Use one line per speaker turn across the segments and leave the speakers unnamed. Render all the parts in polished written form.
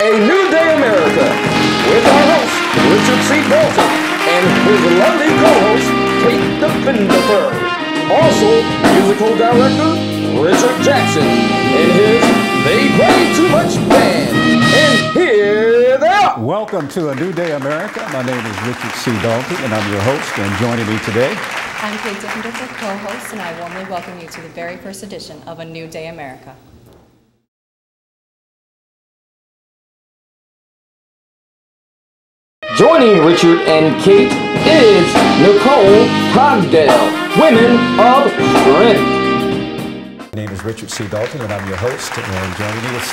A New Day America with our host, Richard C. Dalton, and his lovely co-host, Kate Defenderberg. Also, musical director, Richard Jackson, and his They Play Too Much band. And here they are.
Welcome to A New Day America. My name is Richard C. Dalton, and I'm your host. And joining me today,
I'm Kate Defenderberg, co-host, and I warmly welcome you to the very first edition of A New Day America.
Joining Richard and Kate is Nicole Cogdell, Women of Strength.
my name is Richard C. Dalton, and I'm your host. And joining me is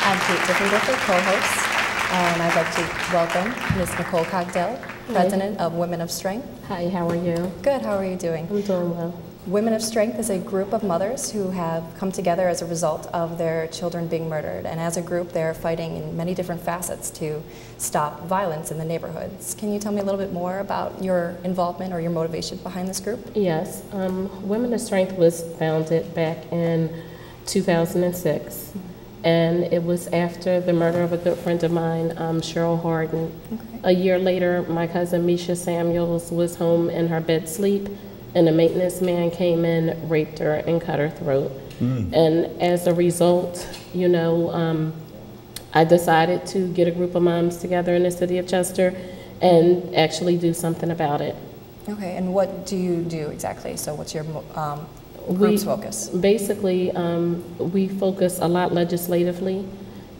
I'm Kate Defenderberg, co-host, and I'd like to welcome Ms. Nicole Cogdell, President of Women of Strength.
Hi, how are you?
Good, how are you doing?
I'm doing well.
Women of Strength is a group of mothers who have come together as a result of their children being murdered. And as a group, they're fighting in many different facets to stop violence in the neighborhoods. Can you tell me a little bit more about your involvement or your motivation behind this group?
Yes, Women of Strength was founded back in 2006. And it was after the murder of a good friend of mine, Cheryl Harden. Okay. A year later, my cousin Misha Samuels was home in her bed sleep, and a maintenance man came in, raped her, and cut her throat. And as a result, you know, I decided to get a group of moms together in the city of Chester and actually do something about it.
Okay, and what do you do exactly? So what's your group's focus?
Basically, we focus a lot legislatively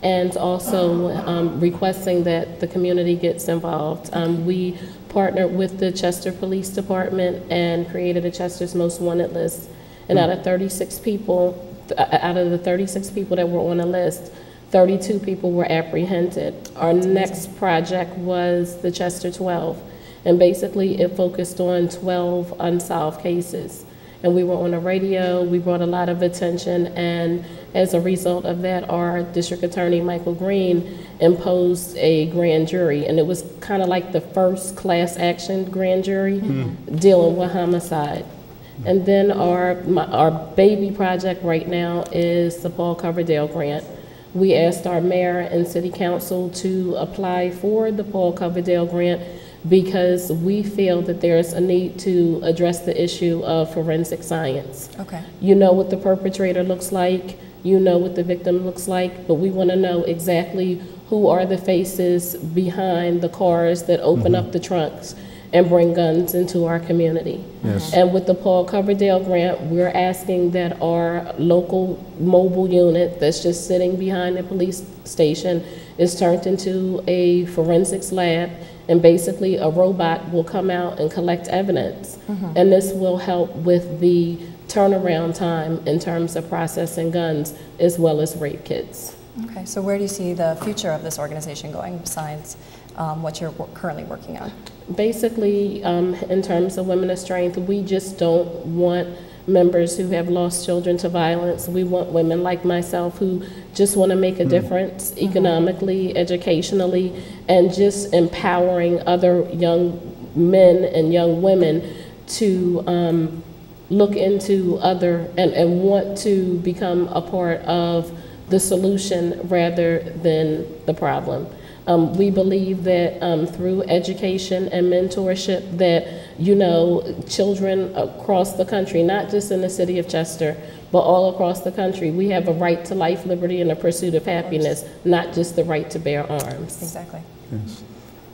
and also requesting that the community gets involved. We partnered with the Chester Police Department and created a Chester's Most Wanted list. And out of 36 people, out of the 36 people that were on the list, 32 people were apprehended. Our next project was the Chester 12. And basically it focused on 12 unsolved cases. And we were on the radio, we brought a lot of attention, and as a result of that, our district attorney, Michael Green, imposed a grand jury. And it was kind of like the first class action grand jury dealing with homicide. And then our baby project right now is the Paul Coverdale grant. We asked our mayor and city council to apply for the Paul Coverdale grant because we feel that there's a need to address the issue of forensic science. Okay. You know what the perpetrator looks like, you know what the victim looks like, but we want to know exactly who are the faces behind the cars that open up the trunks and bring guns into our community. Yes. And with the Paul Coverdale grant, we're asking that our local mobile unit that's just sitting behind the police station is turned into a forensics lab, and basically a robot will come out and collect evidence. And this will help with the turnaround time in terms of processing guns as well as rape kits.
Okay, so where do you see the future of this organization going besides what you're currently working on?
Basically, in terms of Women of Strength, we just don't want members who have lost children to violence. We want women like myself who just want to make a difference economically, educationally, and just empowering other young men and young women to look into other and want to become a part of the solution rather than the problem. We believe that through education and mentorship that, you know, children across the country, not just in the city of Chester, but all across the country, we have a right to life, liberty, and the pursuit of happiness, not just the right to bear arms.
Exactly.
yes.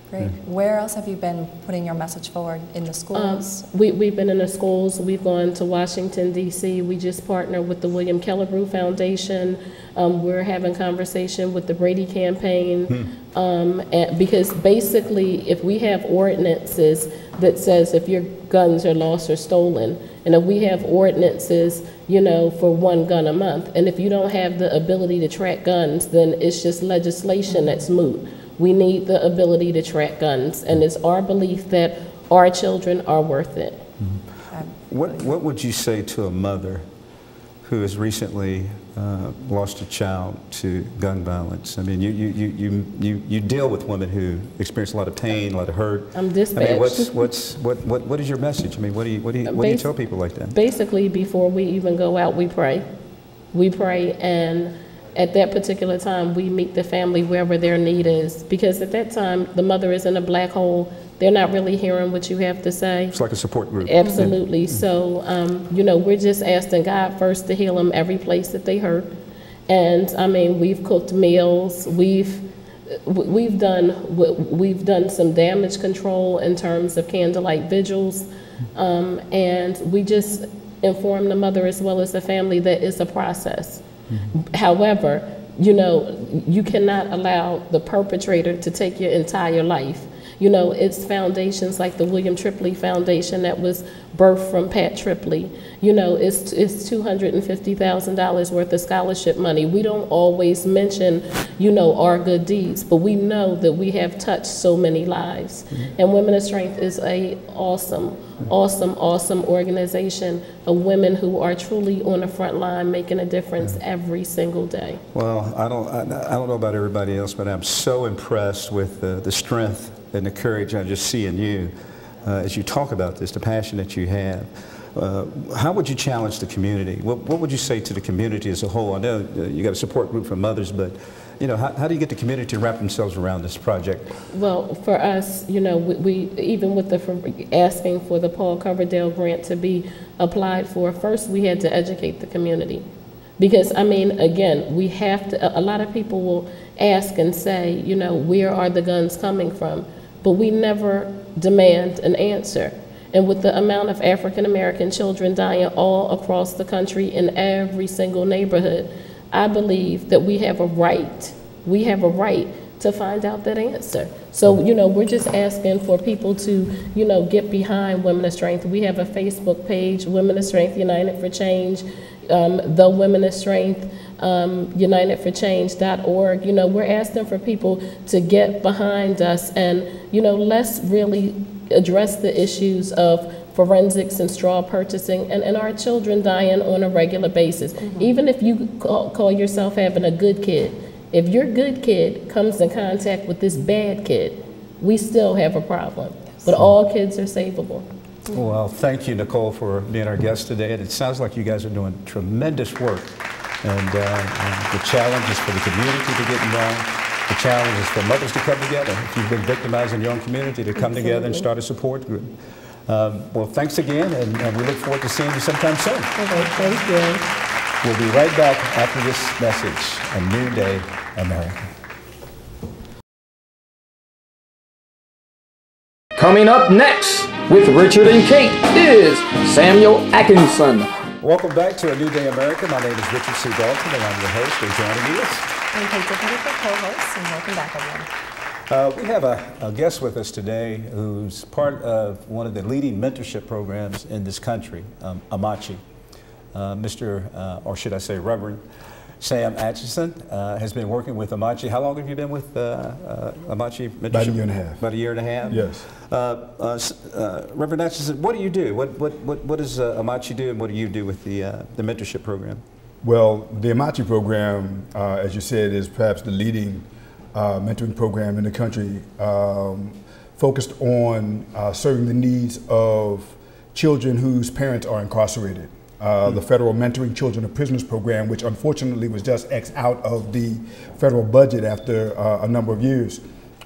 Great. Where else have you been putting your message forward? In the schools?
We've been in the schools. We've gone to Washington, D.C. We just partnered with the William Killebrew Foundation. We're having conversation with the Brady campaign because basically if we have ordinances that says if your guns are lost or stolen, and if we have ordinances, you know, for one gun a month, and if you don't have the ability to track guns, then it's just legislation that's moot. We need the ability to track guns, and it's our belief that our children are worth it.
What would you say to a mother who has recently lost a child to gun violence? I mean, you deal with women who experience a lot of pain, a lot of hurt.
I'm dispatched.
I mean, what is your message? I mean, what do you tell people like that?
Basically, before we even go out, we pray. We pray, and at that particular time, we meet the family wherever their need is. Because at that time, the mother is in a black hole. They're not really hearing what you have to say.
It's like a support group.
Absolutely. So, you know, we're just asking God first to heal them every place that they hurt. And I mean, we've cooked meals. We've done some damage control in terms of candlelight vigils, and we just inform the mother as well as the family that it's a process. However, you know, you cannot allow the perpetrator to take your entire life. You know, it's foundations like the William Tripley Foundation that was birthed from Pat Tripley. You know, it's $250,000 worth of scholarship money. We don't always mention, you know, our good deeds, but we know that we have touched so many lives. And Women of Strength is a awesome organization of women who are truly on the front line making a difference every single day.
Well, I don't know about everybody else, but I'm so impressed with the strength and the courage I just see in you as you talk about this, the passion that you have. How would you challenge the community? What would you say to the community as a whole? I know you got a support group for mothers, but you know, how do you get the community to wrap themselves around this project?
Well, for us, you know, we even with asking for the Paul Coverdale grant to be applied for, first we had to educate the community. Because, I mean, again, we have to, a lot of people will ask and say, you know, where are the guns coming from? But we never demand an answer. And with the amount of African American children dying all across the country in every single neighborhood, I believe that we have a right to find out that answer. So, you know, we're just asking for people to, you know, get behind Women of Strength. We have a Facebook page, Women of Strength United for Change, the Women of Strength, unitedforchange.org. You know, we're asking for people to get behind us and, you know, let's really address the issues of forensics and straw purchasing and our children dying on a regular basis. Even if you call yourself having a good kid, if your good kid comes in contact with this bad kid, we still have a problem. But all kids are savable.
Well, thank you, Nicole, for being our guest today. And it sounds like you guys are doing tremendous work. And the challenge is for the community to get involved. The challenge is for mothers to come together. If you've been victimized in your own community, to come together and start a support group. Well, thanks again, and we look forward to seeing you sometime soon.
Okay, thank you.
We'll be right back after this message, A New Day, America.
Coming up next with Richard and Kate is Samuel Atkinson.
Welcome back to A New Day, America. My name is Richard C. Dalton, and I'm your host. And joining me is...
I'm Kate Definitive, co-host, and welcome back, everyone.
We have a guest with us today who's part of one of the leading mentorship programs in this country, Amachi. Or should I say Reverend Sam Atchison has been working with Amachi. How long have you been with Amachi Mentorship?
About a year and a half.
About a year and a half?
Yes.
Reverend Atchison, what do you do? What does Amachi do, and what do you do with the mentorship program?
Well, the Amachi program, as you said, is perhaps the leading mentoring program in the country, focused on serving the needs of children whose parents are incarcerated. The Federal Mentoring Children of Prisoners program, which unfortunately was just X'd out of the federal budget after a number of years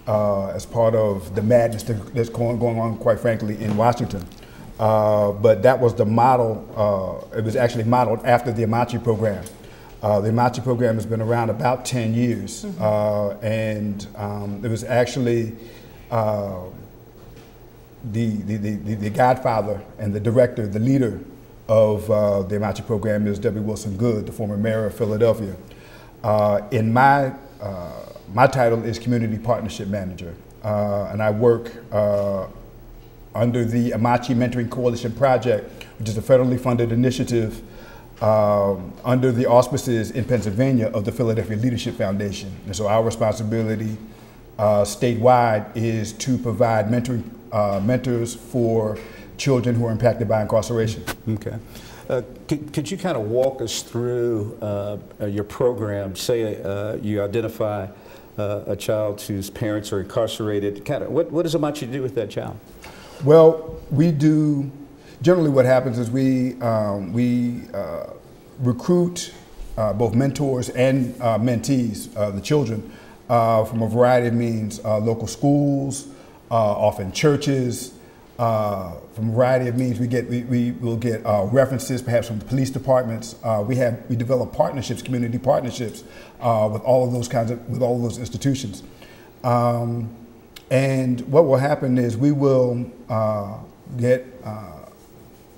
as part of the madness that's going on, quite frankly, in Washington. But that was the model, it was actually modeled after the Amachi program. The Amachi program has been around about 10 years, and it was actually the godfather and the director, the leader of the Amachi program is W. Wilson Good, the former mayor of Philadelphia. In my title is Community Partnership Manager, and I work under the Amachi Mentoring Coalition Project, which is a federally funded initiative under the auspices in Pennsylvania of the Philadelphia Leadership Foundation. And so our responsibility statewide is to provide mentors for children who are impacted by incarceration.
Okay. Could you kind of walk us through your program? Say you identify a child whose parents are incarcerated. Kind of, what does Amachi do with that child?
Well, we do, generally what happens is we recruit both mentors and mentees, the children, from a variety of means, local schools, often churches, from a variety of means. We will get references perhaps from the police departments. We develop partnerships, community partnerships, with all of those institutions. And what will happen is we will get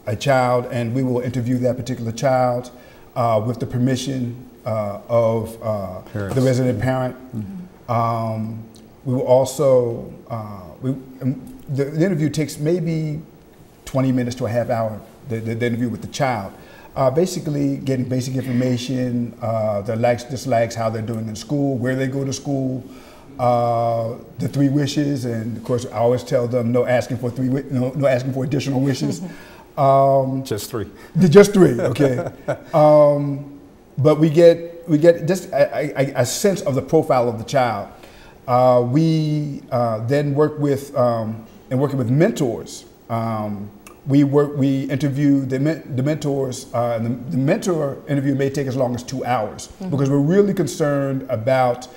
a child and we will interview that particular child with the permission of the resident parent. Mm-hmm. We will also, the interview takes maybe 20 minutes to a half hour, the interview with the child. Basically getting basic information, their likes, dislikes, how they're doing in school, where they go to school, the 3 wishes, and of course I always tell them no asking for no asking for additional wishes.
Just 3.
Just 3, okay. But we get just a sense of the profile of the child. We then work with, in working with mentors, we interview the mentors, and the mentor interview may take as long as 2 hours, mm-hmm. because we're really concerned about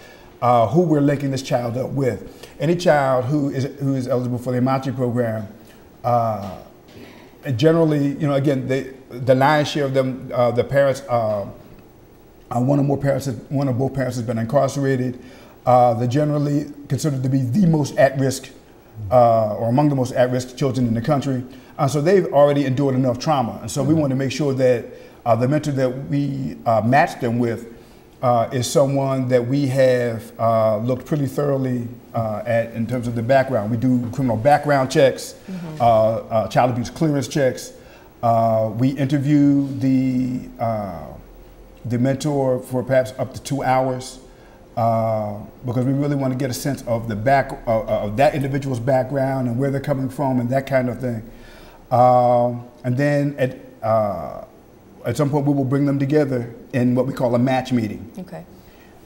who we're linking this child up with. Any child who is eligible for the Amachi program, generally, again, the lion's share of them, the parents, one or both parents has been incarcerated. They're generally considered to be the most at-risk, or among the most at-risk children in the country. So they've already endured enough trauma. And so we want to make sure that the mentor that we match them with is someone that we have looked pretty thoroughly at in terms of the background. We do criminal background checks, mm-hmm. Child abuse clearance checks. We interview the mentor for perhaps up to 2 hours. Because we really want to get a sense of the of that individual's background and where they're coming from and that kind of thing. And then at some point we will bring them together in what we call a match meeting. Okay.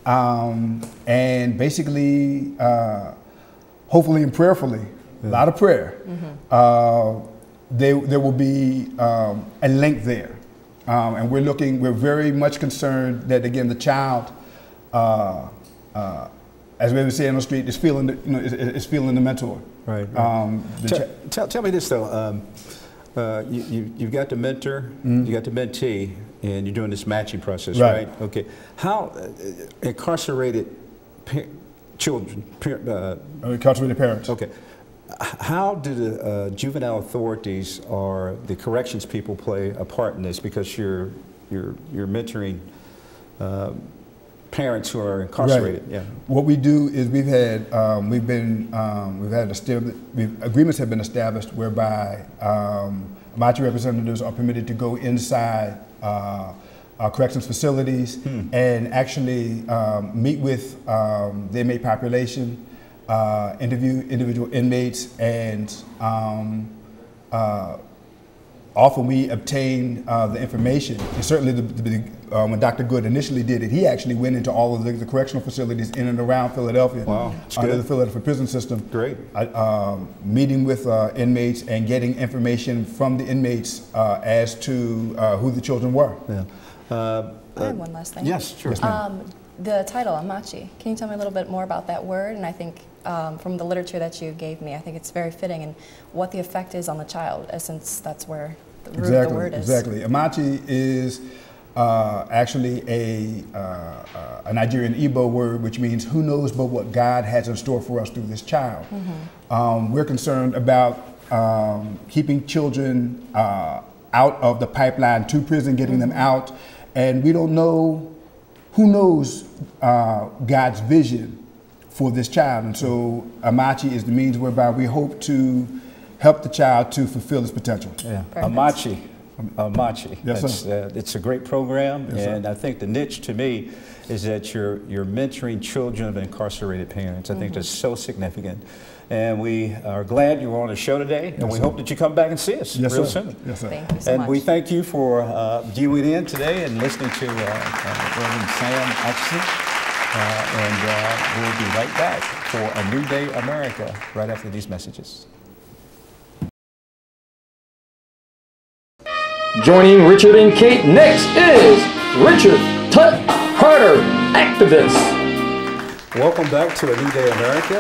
And basically, hopefully and prayerfully, a lot of prayer, mm-hmm. There will be a link there. And we're very much concerned that, again, the child, as we would say on the street, is feeling the mentor. Right.
Tell me this though. You've got the mentor, mm-hmm. you got the mentee, and you're doing this matching process, right? Okay. How incarcerated children,
incarcerated parents.
Okay. How do the juvenile authorities or the corrections people play a part in this? Because you're mentoring parents who are incarcerated. Right. Yeah.
What we do is agreements have been established whereby Amachi representatives are permitted to go inside corrections facilities and actually meet with the inmate population, interview individual inmates, and often we obtain the information. And certainly when Dr. Good initially did it, he actually went into all of the correctional facilities in and around Philadelphia, under the Philadelphia prison system. Great. Meeting with inmates and getting information from the inmates as to who the children were. Yeah.
I have one last thing.
Yes, sure.
Yes, the title, Amachi, can you tell me a little bit more about that word? And I think from the literature that you gave me, I think it's very fitting, and what the effect is on the child, since that's where the root of the word is.
Exactly. Amachi is actually a Nigerian Igbo word, which means who knows but what God has in store for us through this child. Mm-hmm. We're concerned about keeping children out of the pipeline to prison, getting mm-hmm. them out, and we don't know, who knows God's vision for this child. And so Amachi is the means whereby we hope to help the child to fulfill its potential.
Yeah. Amachi. Yes, sir. It's a great program, yes, and I think the niche to me is that you're mentoring children of incarcerated parents. I think that's so significant. And we are glad you were on the show today, and we hope that you come back and see us real soon.
Yes, sir.
Thank you so much.
And we thank you for viewing in today and listening to Reverend Sam Atchison. And we'll be right back for A New Day America right after these messages.
Joining Richard and Kate next is Richard. Tut Carter, activist.
Welcome back to A New Day America.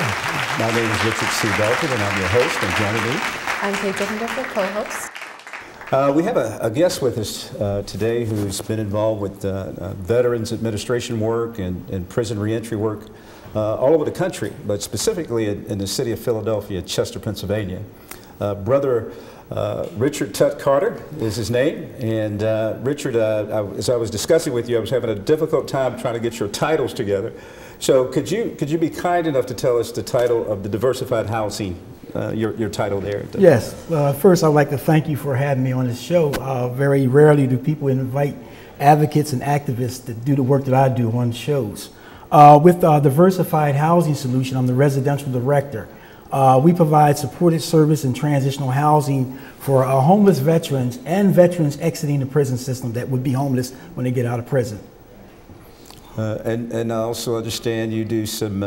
My name is Richard C. Dalton, and I'm your host, and joining me.
I'm Kate Diffenderfer, co-host.
We have a guest with us today who's been involved with Veterans Administration work and prison reentry work all over the country, but specifically in the city of Philadelphia, Chester, Pennsylvania. Brother Richard Tut Carter is his name, and Richard, as I was discussing with you, I was having a difficult time trying to get your titles together. So could you be kind enough to tell us the title of the diversified housing, your title there?
Yes. First, I'd like to thank you for having me on this show. Very rarely do people invite advocates and activists to do the work that I do on shows. With Diversified Housing Solution, I'm the residential director. We provide supported service and transitional housing for homeless veterans and veterans exiting the prison system that would be homeless when they get out of prison.
And I also understand you do some,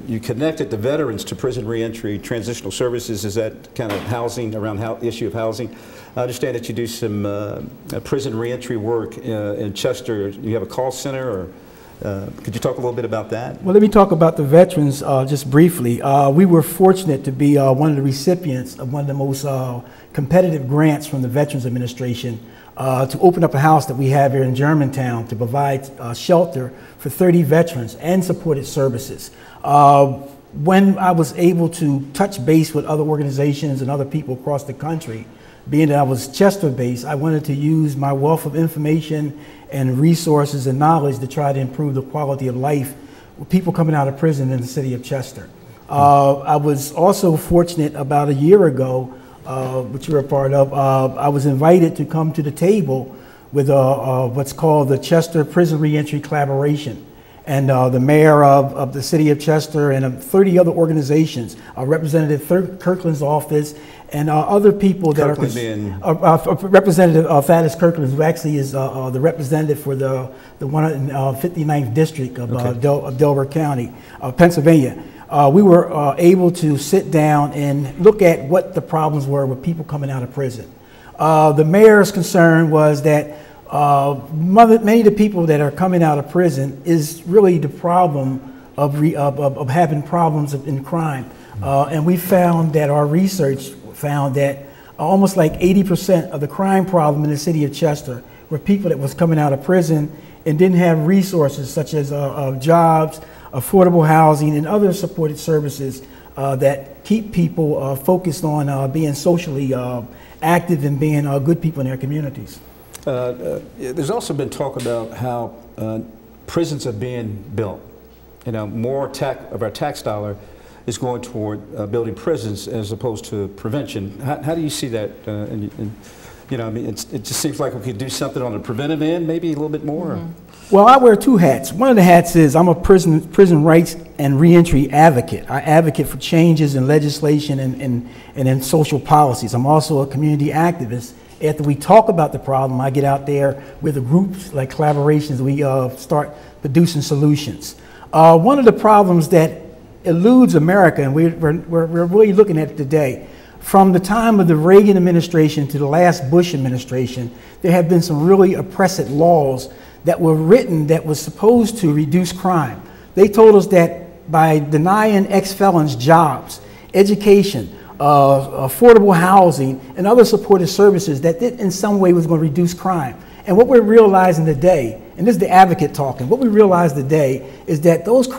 you connected the veterans to prison reentry transitional services. Is that kind of housing, around issue of housing? I understand that you do some prison reentry work in Chester. You have a call center, or could you talk a little bit about that?
Well, let me talk about the veterans just briefly. We were fortunate to be one of the recipients of one of the most competitive grants from the Veterans Administration to open up a house that we have here in Germantown to provide shelter for 30 veterans and supported services. When I was able to touch base with other organizations and other people across the country, being that I was Chester-based, I wanted to use my wealth of information and resources and knowledge to try to improve the quality of life with people coming out of prison in the city of Chester. I was also fortunate about a year ago, which you're a part of, I was invited to come to the table with what's called the Chester Prison Reentry Collaboration. And the mayor of the city of Chester and 30 other organizations, Representative Kirkland's office, and other people that Representative Thaddeus Kirkland, who actually is the representative for the 159th district of Delaware County, Pennsylvania. We were able to sit down and look at what the problems were with people coming out of prison. The mayor's concern was that many of the people that are coming out of prison is really the problem of having problems in crime. And we found that our research found that almost like 80% of the crime problem in the city of Chester were people that was coming out of prison and didn't have resources such as jobs, affordable housing, and other supported services that keep people focused on being socially active and being good people in their communities.
There's also been talk about how prisons are being built. You know, more of our tax dollar is going toward building prisons as opposed to prevention. How do you see that? You know, I mean, it just seems like we could do something on the preventive end, maybe a little bit more.
Mm-hmm. Well, I wear two hats. One of the hats is I'm a prison rights and reentry advocate. I advocate for changes in legislation and in social policies. I'm also a community activist. After we talk about the problem, I get out there with the groups like collaborations. We start producing solutions. One of the problems that eludes America, and we're really looking at it today, from the time of the Reagan administration to the last Bush administration, there have been some really oppressive laws that were written that was supposed to reduce crime. They told us that by denying ex-felons jobs, education, affordable housing, and other supportive services, that in some way was going to reduce crime. And what we're realizing today, and this is the advocate talking, what we realize today is that those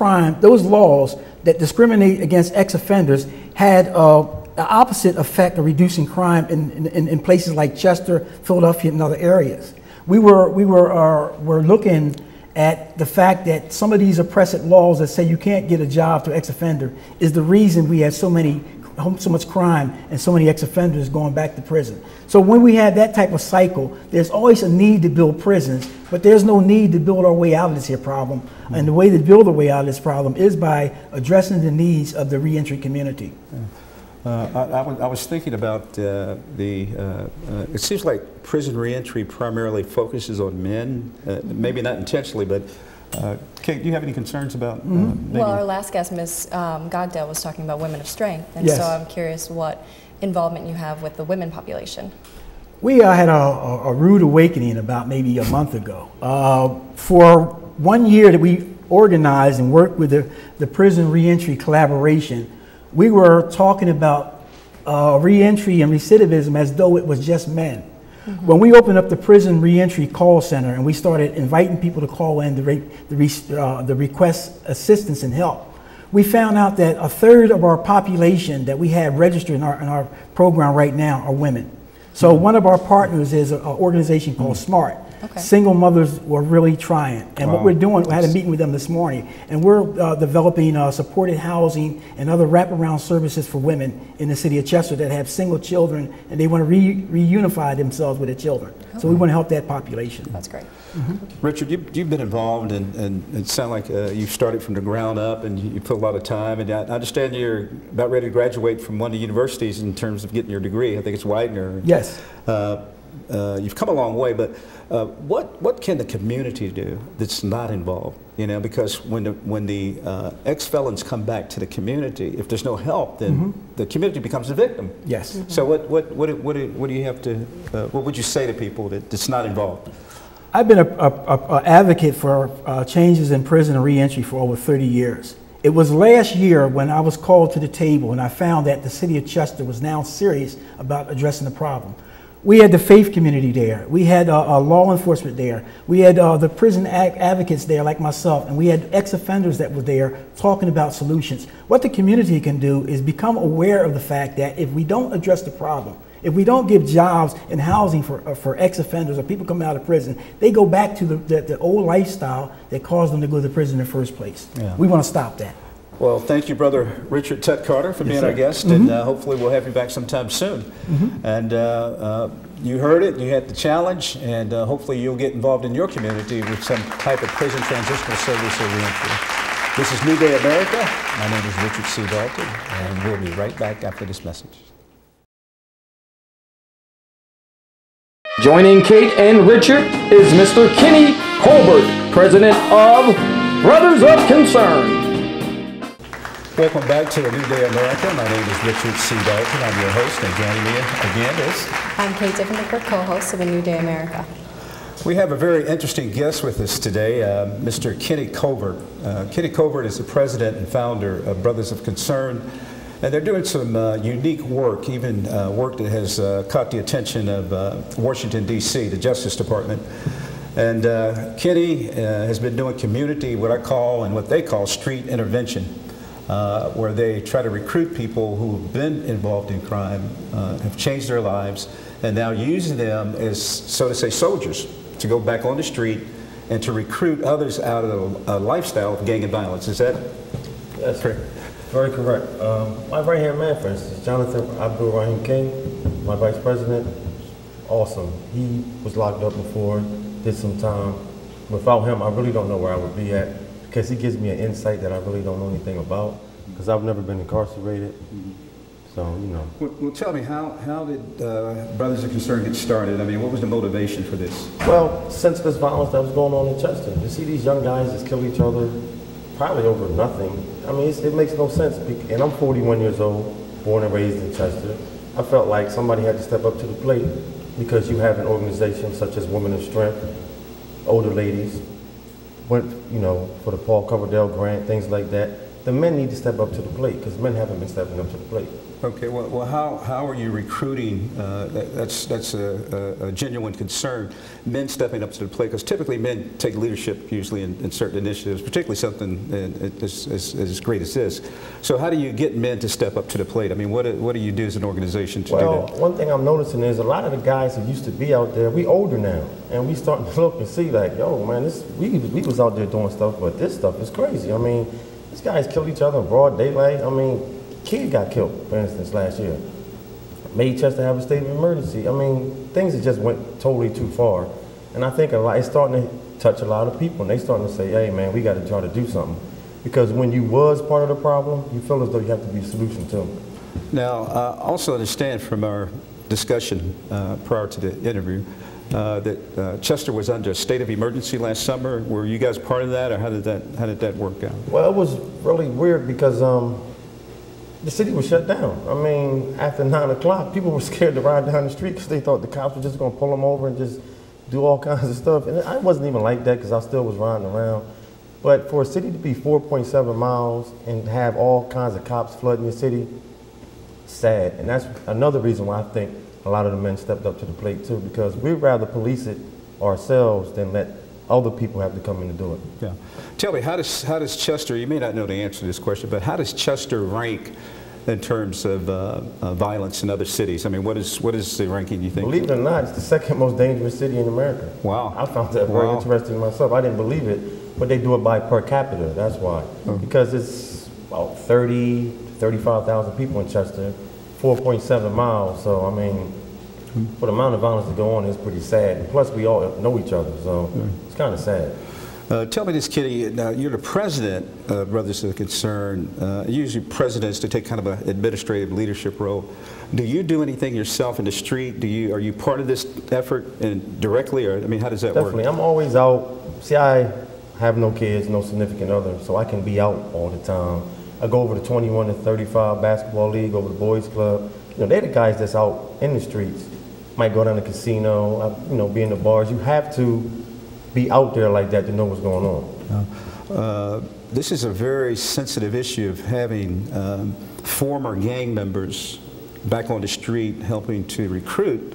laws that discriminate against ex-offenders had the opposite effect of reducing crime in places like Chester, Philadelphia, and other areas. We're looking at the fact that some of these oppressive laws that say you can't get a job to ex-offender is the reason we have so much crime and so many ex-offenders going back to prison. So when we have that type of cycle, there's always a need to build prisons, but there's no need to build our way out of this here problem. Mm-hmm. And the way to build our way out of this problem is by addressing the needs of the reentry community.
Yeah. I was thinking about it seems like prison reentry primarily focuses on men, maybe not intentionally, but Kate, do you have any concerns about
Well, our last guest, Ms. Gogdale, was talking about women of strength, and
yes.
So I'm curious what involvement you have with the women population.
We had a rude awakening about maybe a month ago. For 1 year that we organized and worked with the Prison Reentry Collaboration, we were talking about reentry and recidivism as though it was just men. Mm-hmm. When we opened up the Prison Reentry Call Center and we started inviting people to call in to request assistance and help, we found out that a third of our population that we have registered in our program right now are women. So one of our partners is an organization called SMART. Okay. Single mothers were really trying. And what we're doing, we had a meeting with them this morning, and we're developing supported housing and other wraparound services for women in the city of Chester that have single children and they want to reunify themselves with their children. Okay. So we want to help that population.
That's great.
Mm-hmm. Richard, you've been involved and it sounds like you've started from the ground up and you put a lot of time. And I understand you're about ready to graduate from one of the universities in terms of getting your degree. I think it's Widener.
Yes.
You've come a long way, but what can the community do that's not involved? You know, because when the ex-felons come back to the community, if there's no help, then the community becomes the victim.
Yes.
So what do you have to? What would you say to people that's not involved?
I've been an advocate for changes in prison and reentry for over 30 years. It was last year when I was called to the table and I found that the city of Chester was now serious about addressing the problem. We had the faith community there. We had law enforcement there. We had the prison advocates there like myself, and we had ex-offenders that were there talking about solutions. What the community can do is become aware of the fact that if we don't address the problem, if we don't give jobs and housing for ex-offenders or people coming out of prison, they go back to the old lifestyle that caused them to go to prison in the first place. Yeah. We want to stop that.
Well, thank you, Brother Richard Tut Carter, for being our guest, and hopefully we'll have you back sometime soon. And you heard it, you had the challenge, and hopefully you'll get involved in your community with some type of prison transitional service or reentry. This is New Day America. My name is Richard C. Dalton, and we'll be right back after this message.
Joining Kate and Richard is Mr. Kenny Colbert, president of Brothers of Concern.
Welcome back to A New Day America. My name is Richard C. Dalton. I'm your host, and joining me again is...
I'm Kate Diffendicker, co-host of A New Day America.
We have a very interesting guest with us today, Mr. Kenny Colbert. Kenny Colbert is the president and founder of Brothers of Concern, and they're doing some unique work, even work that has caught the attention of Washington, D.C., the Justice Department. And Kenny has been doing community, what I call and what they call street intervention, where they try to recruit people who've been involved in crime, have changed their lives, and now using them as, so to say, soldiers to go back on the street and to recruit others out of a lifestyle of gang and violence. Is that correct?
Very correct. My right-hand man, for instance, Jonathan Abdul Rahim King, my vice president, awesome. He was locked up before, did some time. Without him, I really don't know where I would be at, because he gives me an insight that I really don't know anything about, because I've never been incarcerated. So, you know.
Well, tell me, how did Brothers of Concern get started? I mean, what was the motivation for this?
Well, senseless violence that was going on in Chester. You see these young guys just kill each other, probably over nothing. I mean, it makes no sense. And I'm 41 years old, born and raised in Chester. I felt like somebody had to step up to the plate, because you have an organization such as Women of Strength, older ladies, went, you know, for the Paul Coverdale grant, things like that. The men need to step up to the plate, because men haven't been stepping up to the plate.
Okay, well how are you recruiting? That's a genuine concern. Men stepping up to the plate, because typically men take leadership usually in certain initiatives, particularly something as great as this. So how do you get men to step up to the plate? I mean, what do you do as an organization to do that?
Well, one thing I'm noticing is a lot of the guys who used to be out there, we older now, and we starting to look and see like, yo, man, we was out there doing stuff, but this stuff is crazy. I mean, these guys kill each other in broad daylight. I mean, kid got killed, for instance, last year. Made Chester have a state of emergency. I mean, things that just went totally too far. And I think it's starting to touch a lot of people, and they starting to say, hey, man, we got to try to do something. Because when you was part of the problem, you feel as though you have to be a solution to it.
Now, also understand from our discussion prior to the interview that Chester was under a state of emergency last summer. Were you guys part of that, or how did that work out?
Well, it was really weird because the city was shut down. I mean, after 9 o'clock, people were scared to ride down the street because they thought the cops were just going to pull them over and just do all kinds of stuff. And I wasn't even like that because I still was riding around. But for a city to be 4.7 miles and have all kinds of cops flooding your city, sad. And that's another reason why I think a lot of the men stepped up to the plate too, because we'd rather police it ourselves than let other people have to come in and do it.
Yeah. Tell me, how does Chester, you may not know the answer to this question, but how does Chester rank in terms of violence in other cities? I mean, what is the ranking, you think?
Believe it or not, it's the second most dangerous city in America.
Wow.
I found that very interesting myself. I didn't believe it, but they do it by per capita, that's why. Because it's about 30, 35,000 people in Chester, 4.7 miles, so I mean, for the amount of violence that go on, it's pretty sad. And plus, we all know each other, so it's kind of sad.
Tell me this, Kitty. Now, you're the president of Brothers of Concern. Usually presidents to take kind of an administrative leadership role. Do you do anything yourself in the street? Are you part of this effort directly, or I mean, how does that work?
Definitely. I'm always out. See, I have no kids, no significant other, so I can be out all the time. I go over the 21 to 35 basketball league, over the boys club. You know, they're the guys that's out in the streets. Might go down to the casino, you know, be in the bars. You have to be out there like that to know what's going on.
This is a very sensitive issue of having former gang members back on the street helping to recruit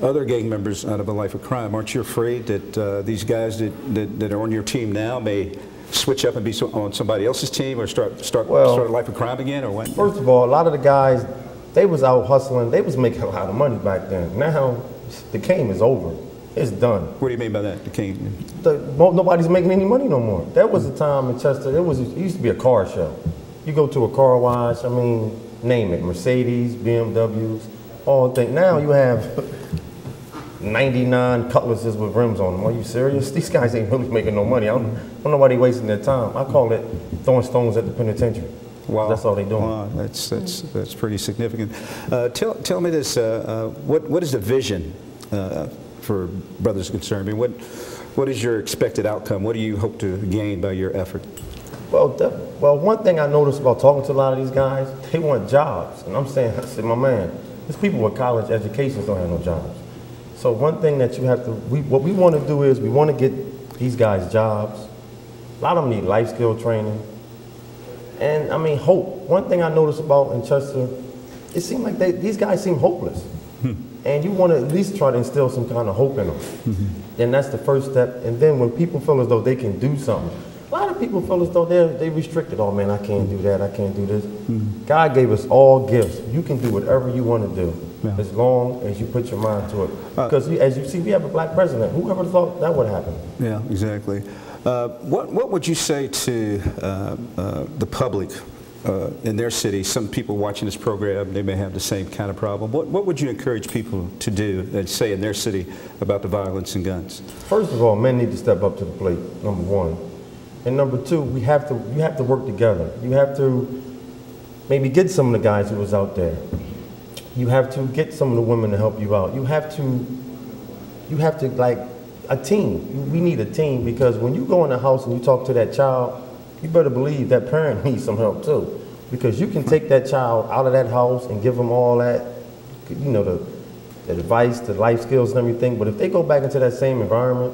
other gang members out of a life of crime. Aren't you afraid that these guys that are on your team now may switch up and be on somebody else's team, or start a life of crime again, or what?
First of all, a lot of the guys, they was out hustling. They was making a lot of money back then. Now, the game is over. It's done.
What do you mean by that, the game?
Nobody's making any money no more. There was a time in Chester, it used to be a car show. You go to a car wash, I mean, name it, Mercedes, BMWs, all things. Now you have 99 Cutlasses with rims on them. Are you serious? These guys ain't really making no money. I don't nobody wasting their time. I call it throwing stones at the penitentiary.
Wow.
That's all they doing.
Wow, that's pretty significant. Tell me this, what is the vision for Brothers of Concern? I mean, what is your expected outcome? What do you hope to gain by your effort?
Well, one thing I noticed about talking to a lot of these guys, they want jobs. And I said, my man, these people with college educations don't have no jobs. So one thing that you have to, what we want to do is we want to get these guys jobs. A lot of them need life skill training. And I mean, hope. One thing I noticed about in Chester, it seemed like these guys seem hopeless. And you want to at least try to instill some kind of hope in them. And that's the first step. And then when people feel as though they can do something, a lot of people feel as though they're restricted. Oh man, I can't do that, I can't do this. God gave us all gifts. You can do whatever you want to do, as long as you put your mind to it. Because as you see, we have a black president. Whoever thought that would happen?
Yeah, exactly. What would you say to the public in their city? Some people watching this program, they may have the same kind of problem. What would you encourage people to do and say in their city about the violence and guns?
First of all, men need to step up to the plate, number one. And number two, you have to work together. You have to maybe get some of the guys who was out there. You have to get some of the women to help you out. You have to like a team. We need a team, because when you go in the house and you talk to that child, you better believe that parent needs some help too. Because you can take that child out of that house and give them all that, you know, the advice, the life skills and everything. But if they go back into that same environment,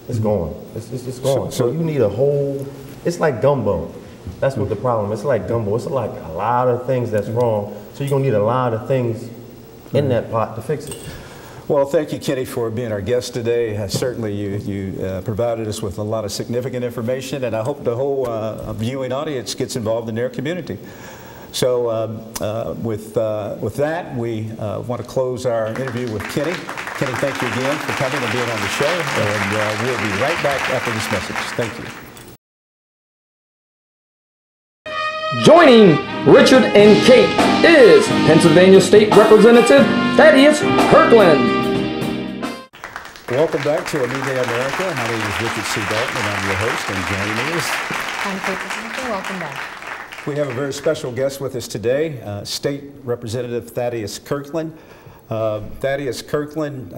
it's gone. It's gone. So you need a whole, it's like gumbo. That's what the problem is. It's like gumbo. It's like a lot of things that's wrong. So you're going to need a lot of things in that pot to fix it.
Well, thank you, Kenny, for being our guest today. Certainly you provided us with a lot of significant information, and I hope the whole viewing audience gets involved in their community. So with that, we want to close our interview with Kenny. Kenny, thank you again for coming and being on the show, and we'll be right back after this message. Thank you.
Joining Richard and Kate is Pennsylvania State Representative Thaddeus Kirkland.
Welcome back to A New Day America. My name is Richard C. Dalton, and I'm your host, and joining me is...
I'm Kate. Welcome back.
We have a very special guest with us today, State Representative Thaddeus Kirkland. Thaddeus Kirkland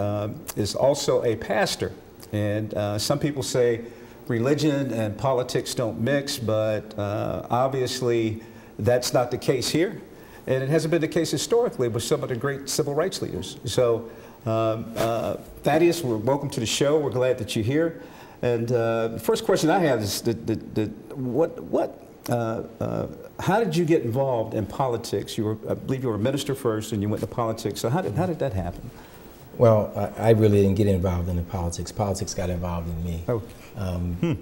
is also a pastor, and some people say religion and politics don't mix, but obviously That's not the case here, and it hasn't been the case historically with some of the great civil rights leaders. So, Thaddeus, welcome to the show. We're glad that you're here. And the first question I have is, how did you get involved in politics? I believe you were a minister first, and you went to politics. So how did that happen?
Well, I really didn't get involved in the politics. Politics got involved in me.
Oh.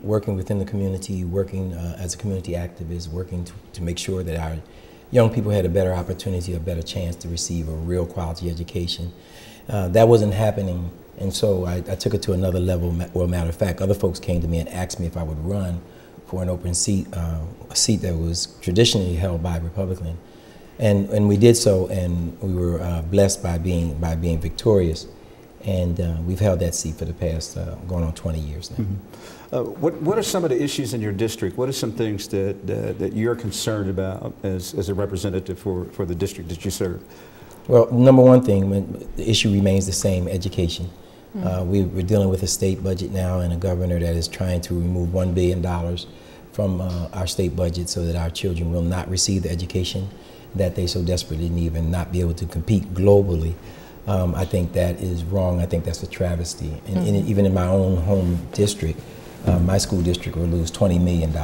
Working within the community, working as a community activist, working to make sure that our young people had a better opportunity, a better chance to receive a real quality education. That wasn't happening, and so I took it to another level. Well, matter of fact, other folks came to me and asked me if I would run for an open seat, a seat that was traditionally held by a Republican. And we did so, and we were blessed by being victorious. And we've held that seat for the past going on 20 years now.
What are some of the issues in your district? What are some things that you're concerned about as a representative for the district that you serve?
Well, number one thing, the issue remains the same: education. We're dealing with a state budget now and a governor that is trying to remove $1 billion from our state budget so that our children will not receive the education that they so desperately need and not be able to compete globally. I think that is wrong. I think that's a travesty. And even in my own home district, my school district will lose $20 million.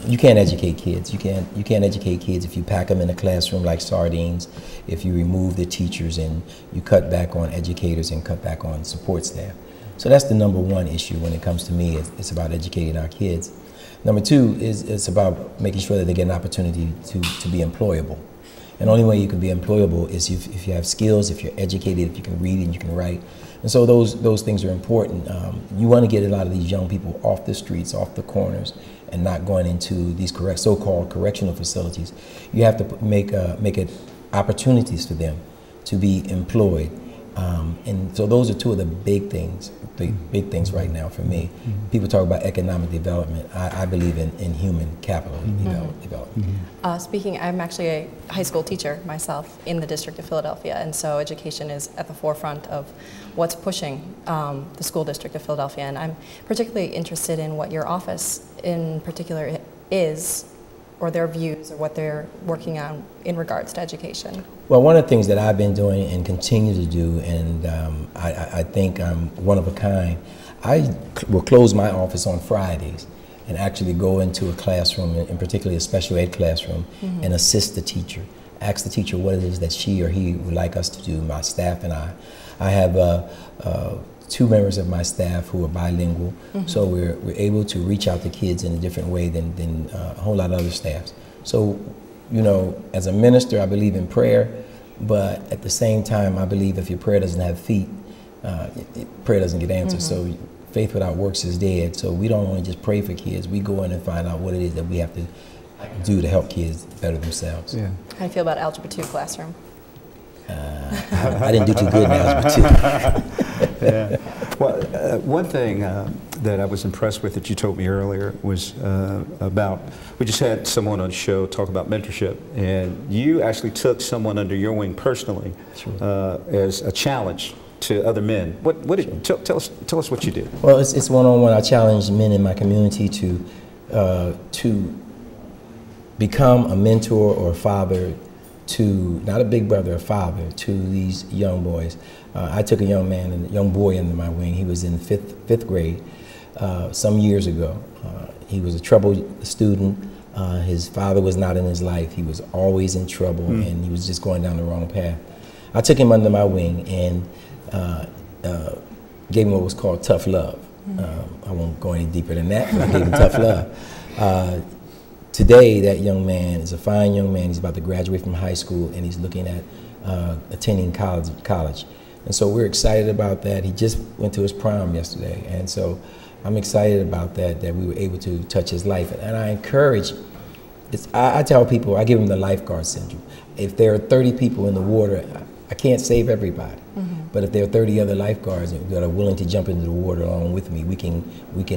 You can't educate kids. You can't educate kids if you pack them in a classroom like sardines, if you remove the teachers and you cut back on educators and cut back on support staff. So that's the number one issue when it comes to me. It's about educating our kids. Number two is it's about making sure that they get an opportunity to be employable. And the only way you can be employable is if you have skills, if you're educated, if you can read and you can write. And so those things are important. You want to get a lot of these young people off the streets, off the corners, and not going into these so-called correctional facilities. You have to make it opportunities for them to be employed. And so those are two of the big things right now for me. People talk about economic development. I believe in human capital development.
Speaking, I'm actually a high school teacher myself in the District of Philadelphia, and so education is at the forefront of what's pushing the school district of Philadelphia. And I'm particularly interested in what your office in particular is, or their views, or what they're working on in regards to education.
Well, one of the things that I've been doing and continue to do, and I think I'm one of a kind, I will close my office on Fridays and actually go into a classroom, and particularly a special ed classroom, and assist the teacher. Ask the teacher what it is that she or he would like us to do, my staff and I. I have two members of my staff who are bilingual, so we're able to reach out to kids in a different way than a whole lot of other staffs. So, you know, as a minister, I believe in prayer, but at the same time, I believe if your prayer doesn't have feet, prayer doesn't get answered. So faith without works is dead. So we don't only just pray for kids, we go in and find out what it is that we have to do to help kids better themselves.
Yeah.
How do you feel about Algebra 2 classroom?
I didn't do too good in Algebra 2.
Yeah. Well, one thing that I was impressed with that you told me earlier was about, we just had someone on the show talk about mentorship, and you actually took someone under your wing personally as a challenge to other men. What did, tell us what you did.
Well, it's one-on-one. I challenge men in my community to become a mentor or a father to, not a big brother, a father to these young boys. I took a young boy under my wing. He was in fifth grade some years ago. He was a troubled student. His father was not in his life. He was always in trouble, and he was just going down the wrong path. I took him under my wing and gave him what was called tough love. I won't go any deeper than that, but I gave him tough love. Today, that young man is a fine young man. He's about to graduate from high school, and he's looking at attending college. And so we're excited about that. He just went to his prom yesterday, and so I'm excited about that we were able to touch his life. And I encourage, I tell people, I give them the lifeguard syndrome. If there are 30 people in the water, I can't save everybody. But if there are 30 other lifeguards that are willing to jump into the water along with me, we can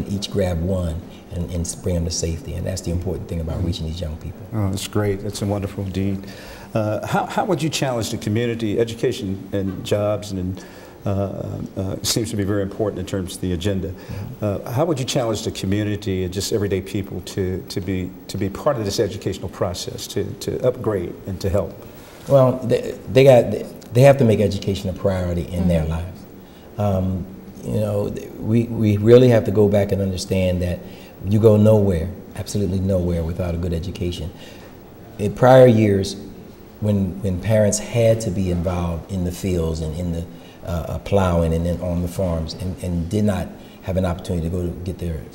each grab one and bring them to safety. And that's the important thing about reaching these young people.
Oh, that's great. That's a wonderful deed. How would you challenge the community, education and jobs and seems to be very important in terms of the agenda. How would you challenge the community and just everyday people to be part of this educational process, to upgrade and to help?
Well, they have to make education a priority in their lives. You know, we really have to go back and understand that you go nowhere, absolutely nowhere, without a good education. In prior years, when parents had to be involved in the fields and in the plowing and then on the farms and did not have an opportunity to go to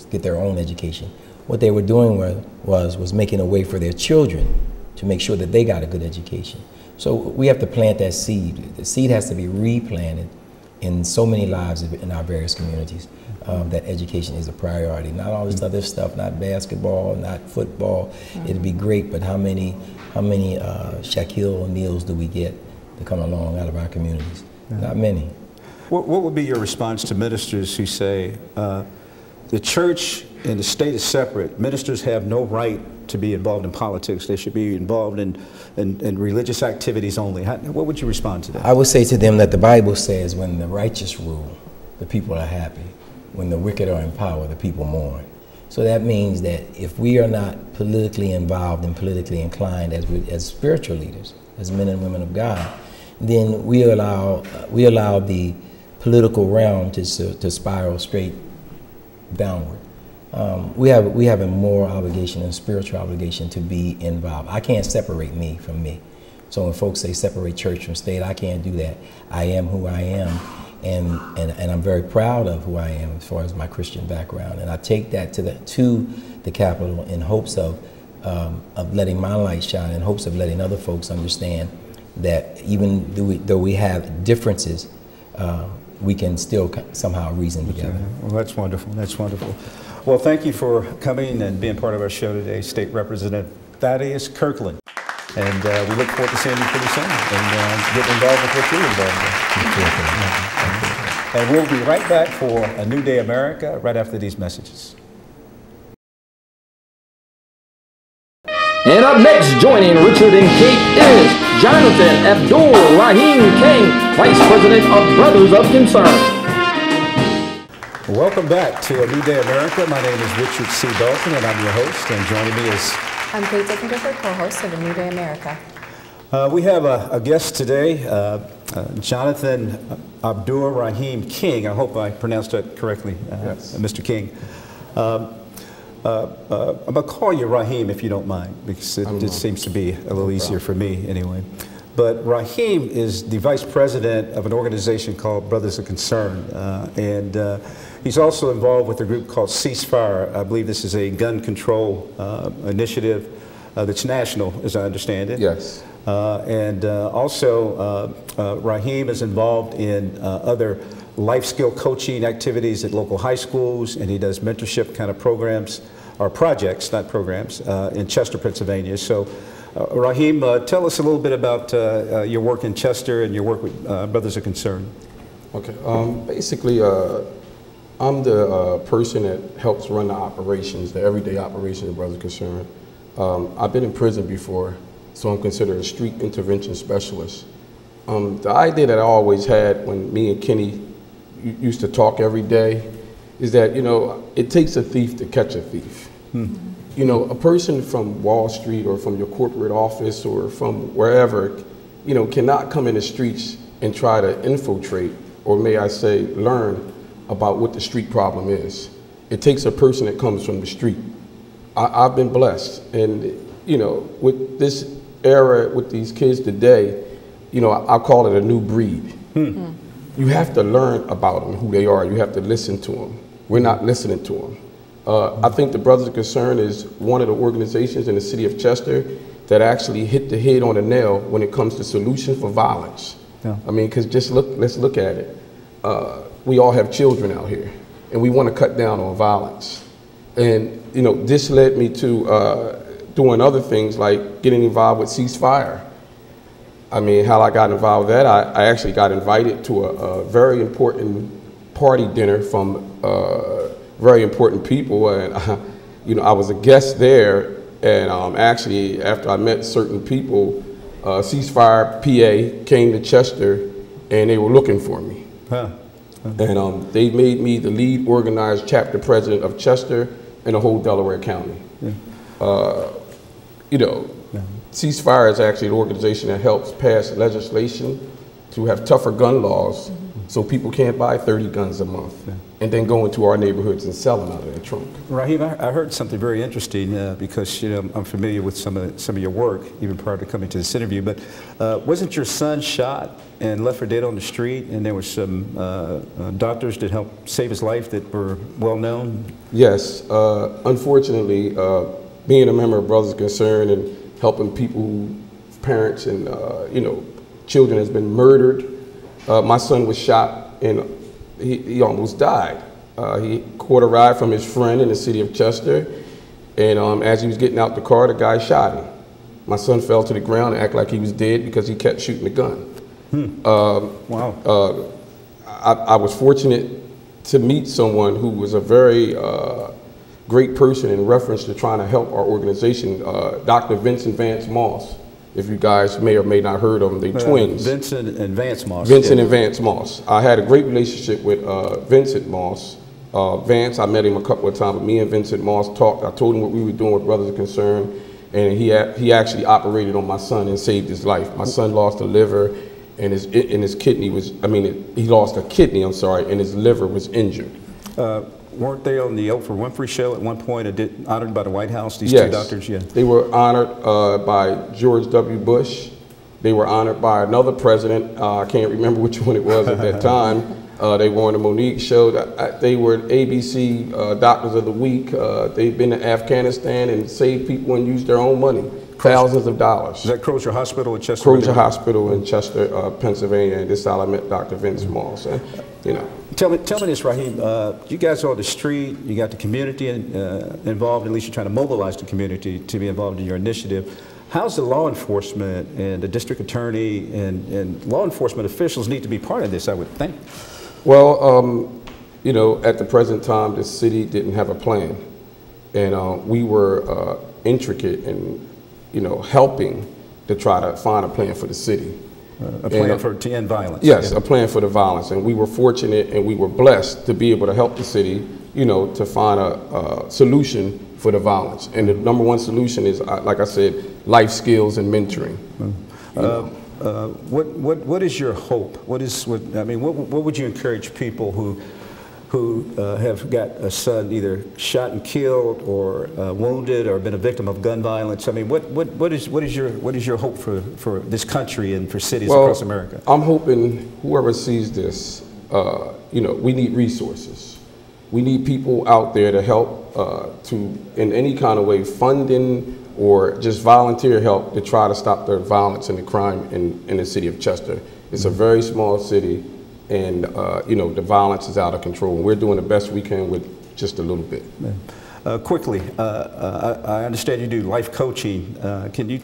get their own education, what they were doing was making a way for their children to make sure that they got a good education. So we have to plant that seed. The seed has to be replanted in so many lives in our various communities, that education is a priority. Not all this other stuff, not basketball, not football. It'd be great, but how many Shaquille O'Neals do we get to come along out of our communities? Not many.
What would be your response to ministers who say the church and the state is separate? Ministers have no right to be involved in politics. They should be involved in religious activities only. What would you respond to that?
I would say to them that the Bible says when the righteous rule, the people are happy. When the wicked are in power, the people mourn. So that means that if we are not politically involved and politically inclined as spiritual leaders, as men and women of God, then we allow the political realm to spiral straight downward. We have a moral obligation and a spiritual obligation to be involved. I can't separate me from me. So when folks say separate church from state, I can't do that. I am who I am, and I'm very proud of who I am as far as my Christian background. And I take that to the Capitol in hopes of letting my light shine, in hopes of letting other folks understand that even though we have differences, we can still somehow reason together.
Well, that's wonderful. That's wonderful. Well, thank you for coming and being part of our show today, State Representative Thaddeus Kirkland. And we look forward to seeing you pretty soon and getting involved with what you're involved with. And we'll be right back for A New Day America right after these messages.
And up next, joining Richard and Kate is Jonathan Abdul Rahim King, Vice President of Brothers of Concern.
Welcome back to A New Day America. My name is Richard C. Dalton, and I'm your host. And joining me is...
I'm Kate Dickendorfer, co-host of A New Day America.
We have a guest today, Jonathan Abdul Rahim King. I hope I pronounced that correctly, yes. Mr. King. I'm going to call you Rahim if you don't mind, because it just seems to be a little easier for me anyway. But Rahim is the vice president of an organization called Brothers of Concern, and he's also involved with a group called Ceasefire. I believe this is a gun control initiative that's national, as I understand it.
Yes.
Also, Rahim is involved in other life skill coaching activities at local high schools, and he does mentorship kind of programs, or projects, not programs, in Chester, Pennsylvania. So, Rahim, tell us a little bit about your work in Chester and your work with Brothers of Concern.
Okay. Basically, I'm the person that helps run the operations, the everyday operations of Brothers of Concern. I've been in prison before, so I'm considered a street intervention specialist. The idea that I always had when me and Kenny used to talk every day is that, you know, it takes a thief to catch a thief. You know, a person from Wall Street or from your corporate office or from wherever, you know, cannot come in the streets and try to infiltrate, or may I say, learn about what the street problem is. It takes a person that comes from the street. I've been blessed, and, you know, with this era, with these kids today, you know, I call it a new breed. You have to learn about them, who they are. You have to listen to them. We're not listening to them. I think the Brothers of Concern is one of the organizations in the city of Chester that actually hit the head on the nail when it comes to solutions for violence. Yeah. I mean, because just let's look at it. We all have children out here, and we want to cut down on violence. And, you know, this led me to doing other things like getting involved with Ceasefire. I mean, how I got involved with that, I actually got invited to a very important party dinner from very important people, and you know, I was a guest there, and actually after I met certain people, Ceasefire PA came to Chester, and they were looking for me.
Huh.
And they made me the lead organized chapter president of Chester and the whole Delaware County. Yeah. You know, Ceasefire is actually an organization that helps pass legislation to have tougher gun laws so people can't buy 30 guns a month and then go into our neighborhoods and sell them out of their trunk.
Raheem, I heard something very interesting because I'm familiar with some of your work even prior to coming to this interview. But wasn't your son shot and left for dead on the street, and there were some doctors that helped save his life that were well known?
Yes, unfortunately, being a member of Brothers Concerned and helping people, parents and you know, children has been murdered. My son was shot and he almost died. He caught a ride from his friend in the city of Chester, and as he was getting out the car, the guy shot him. My son fell to the ground and acted like he was dead because he kept shooting the gun.
Wow.
I was fortunate to meet someone who was a very great person in reference to trying to help our organization, Dr. Vincent Vance Moss. If you guys may or may not heard of them, they twins.
Vincent and Vance Moss.
Vincent and Vance Moss. I had a great relationship with Vincent Moss. Vance, I met him a couple of times, but me and Vincent Moss talked. I told him what we were doing with Brothers of Concern, and he actually operated on my son and saved his life. My son lost a liver, and his kidney was, he lost a kidney, I'm sorry, and his liver was injured.
Weren't they on the Oprah Winfrey show at one point, honored by the White House, these
Yes.
two doctors? Yeah.
They were honored by George W. Bush. They were honored by another president. I can't remember which one it was at that time. They were on the Monique show. They were ABC Doctors of the Week. They've been to Afghanistan and saved people and used their own money, thousands of dollars.
Is that Crozier Hospital in Chester?
Crozier Hospital in Chester, Pennsylvania. And this is how I met Dr. Vince Moss. And, you know.
Tell me this, Raheem. You guys are on the street. You got the community involved. At least you're trying to mobilize the community to be involved in your initiative. How's the law enforcement and the district attorney and law enforcement officials need to be part of this, I would think?
Well, you know, at the present time, the city didn't have a plan. And we were intricate in, you know, helping to try to find a plan for the city.
A plan to end violence.
Yes, a plan for the violence. And we were fortunate and we were blessed to be able to help the city, you know, to find a solution for the violence. And the number one solution is, like I said, life skills and mentoring.
What is your hope? What would you encourage people who have got a son either shot and killed or wounded or been a victim of gun violence? I mean, what is your hope for this country and for cities across America?
I'm hoping whoever sees this, you know, we need resources. We need people out there to help to, in any kind of way, funding or just volunteer help to try to stop the violence and the crime in the city of Chester. It's a very small city, and you know, the violence is out of control. We're doing the best we can with just a little bit.
Quickly, I understand you do life coaching. Can you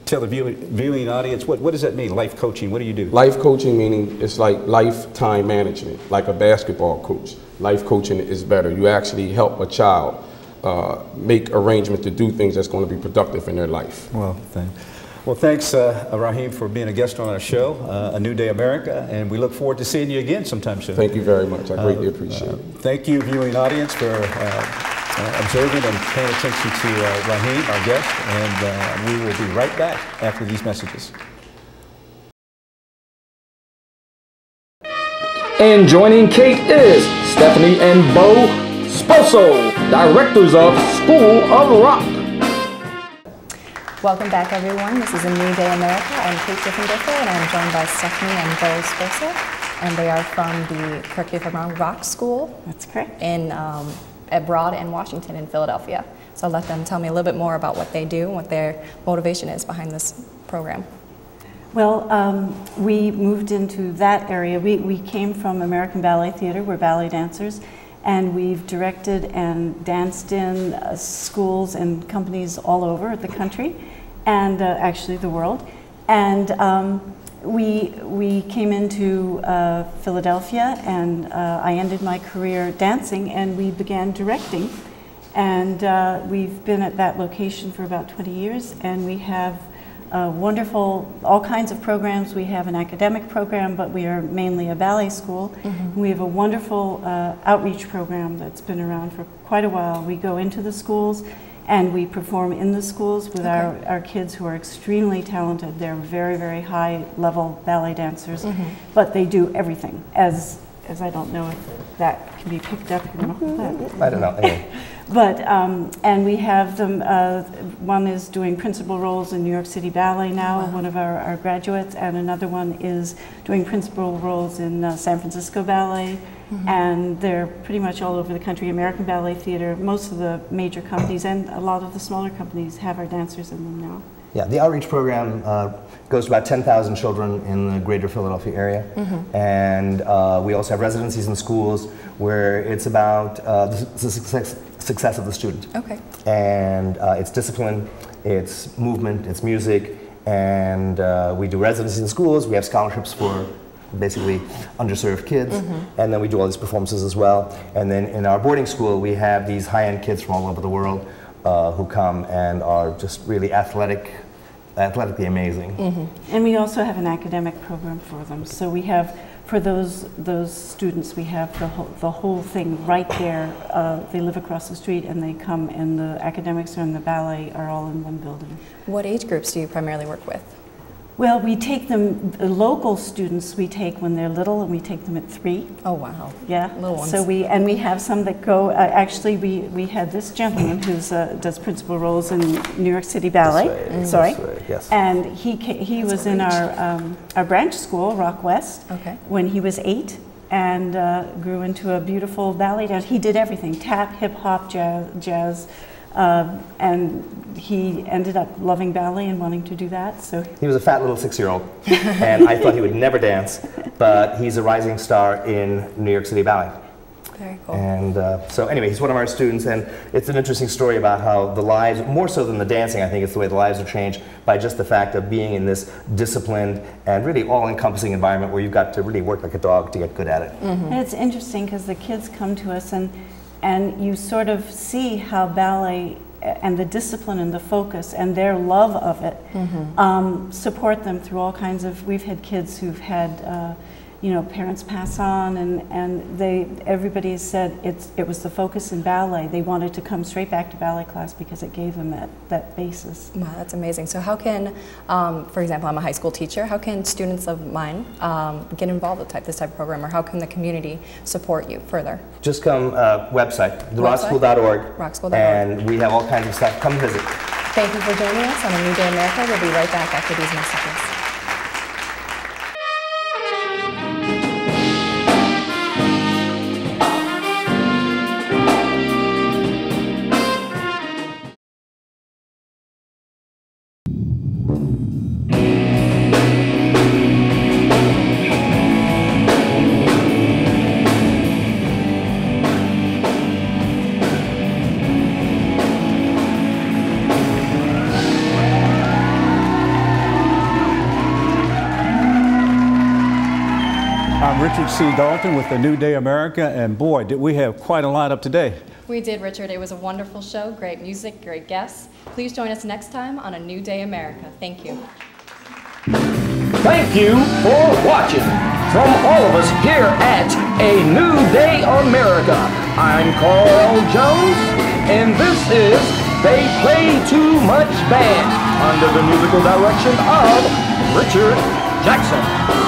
tell the viewing audience, what does that mean, life coaching? What do you do?
Life coaching meaning it's like lifetime management, like a basketball coach. Life coaching is better. You actually help a child make arrangements to do things that's going to be productive in their life.
Well, thanks, Raheem, for being a guest on our show, A New Day America, and we look forward to seeing you again sometime soon.
Thank you very much. I greatly appreciate it.
Thank you, viewing audience, for observing and paying attention to Raheem, our guest, and we will be right back after these messages.
And joining Kate is Stephanie and Bo Sposo, directors of School of Rock.
Welcome back, everyone. This is A New Day America. I'm Kate Diffendiffer, and I'm joined by Stephanie and Bo Sposo, and they are from the Curriculum Rock School.
That's correct.
At Broad and Washington in Philadelphia. So I'll let them tell me a little bit more about what they do and what their motivation is behind this program.
Well, we moved into that area. We came from American Ballet Theater. We're ballet dancers, and we've directed and danced in schools and companies all over the country, and actually the world. And we came into Philadelphia, and I ended my career dancing, and we began directing. And we've been at that location for about 20 years, and we have wonderful, all kinds of programs. We have an academic program, but we are mainly a ballet school. We have a wonderful outreach program that's been around for quite a while. We go into the schools and we perform in the schools with our kids who are extremely talented. They're very, very high level ballet dancers, but they do everything. As I don't know if that can be picked up. You know,
I don't know. Anyway.
But, and we have them, one is doing principal roles in New York City Ballet now, one of our graduates, and another one is doing principal roles in San Francisco Ballet. And they're pretty much all over the country. American Ballet Theater, most of the major companies and a lot of the smaller companies have our dancers in them now.
Yeah, the outreach program goes to about 10,000 children in the greater Philadelphia area. And we also have residencies in schools where it's about the success of the student.
Okay.
And it's discipline, it's movement, it's music, and we do residencies in schools. We have scholarships for basically underserved kids, and then we do all these performances as well. And then in our boarding school, we have these high-end kids from all over the world who come and are just really athletically amazing.
And we also have an academic program for them. So we have, for those students, we have the whole thing right there. They live across the street and they come, and the academics and the ballet are all in one building.
What age groups do you primarily work with?
Well, we take them, the local students we take when they're little, and we take them at 3.
Oh, wow.
Yeah.
Little ones.
So we have some that go, actually we had this gentleman who's does principal roles in New York City Ballet.
This way, yes.
And he was in our branch school, Rock West, when he was 8, and grew into a beautiful ballet dancer. He did everything, tap, hip hop, jazz. And he ended up loving ballet and wanting to do that. So
he was a fat little 6-year-old, and I thought he would never dance, but he's a rising star in New York City Ballet.
Very cool.
And so anyway, he's one of our students, and it's an interesting story about how the lives, more so than the dancing, I think it's the way the lives are changed by just the fact of being in this disciplined and really all-encompassing environment where you've got to really work like a dog to get good at it.
And it's interesting because the kids come to us and you sort of see how ballet and the discipline and the focus and their love of it support them through all kinds of, we've had kids who've had parents pass on, and everybody said it was the focus in ballet. They wanted to come straight back to ballet class because it gave them that basis.
Wow, that's amazing. So how can, for example, I'm a high school teacher, how can students of mine get involved with this type of program, or how can the community support you further?
Just come website, therockschool.org,
rockschool.org,
and we have all kinds of stuff. Come visit.
Thank you for joining us on A New Day America. We'll be right back after these messages.
Richard C. Dalton with A New Day America, and boy, did we have quite a lineup today.
We did, Richard. It was a wonderful show, great music, great guests. Please join us next time on A New Day America. Thank you.
Thank you for watching. From all of us here at A New Day America, I'm Carl Jones, and this is They Play Too Much Band, under the musical direction of Richard Jackson.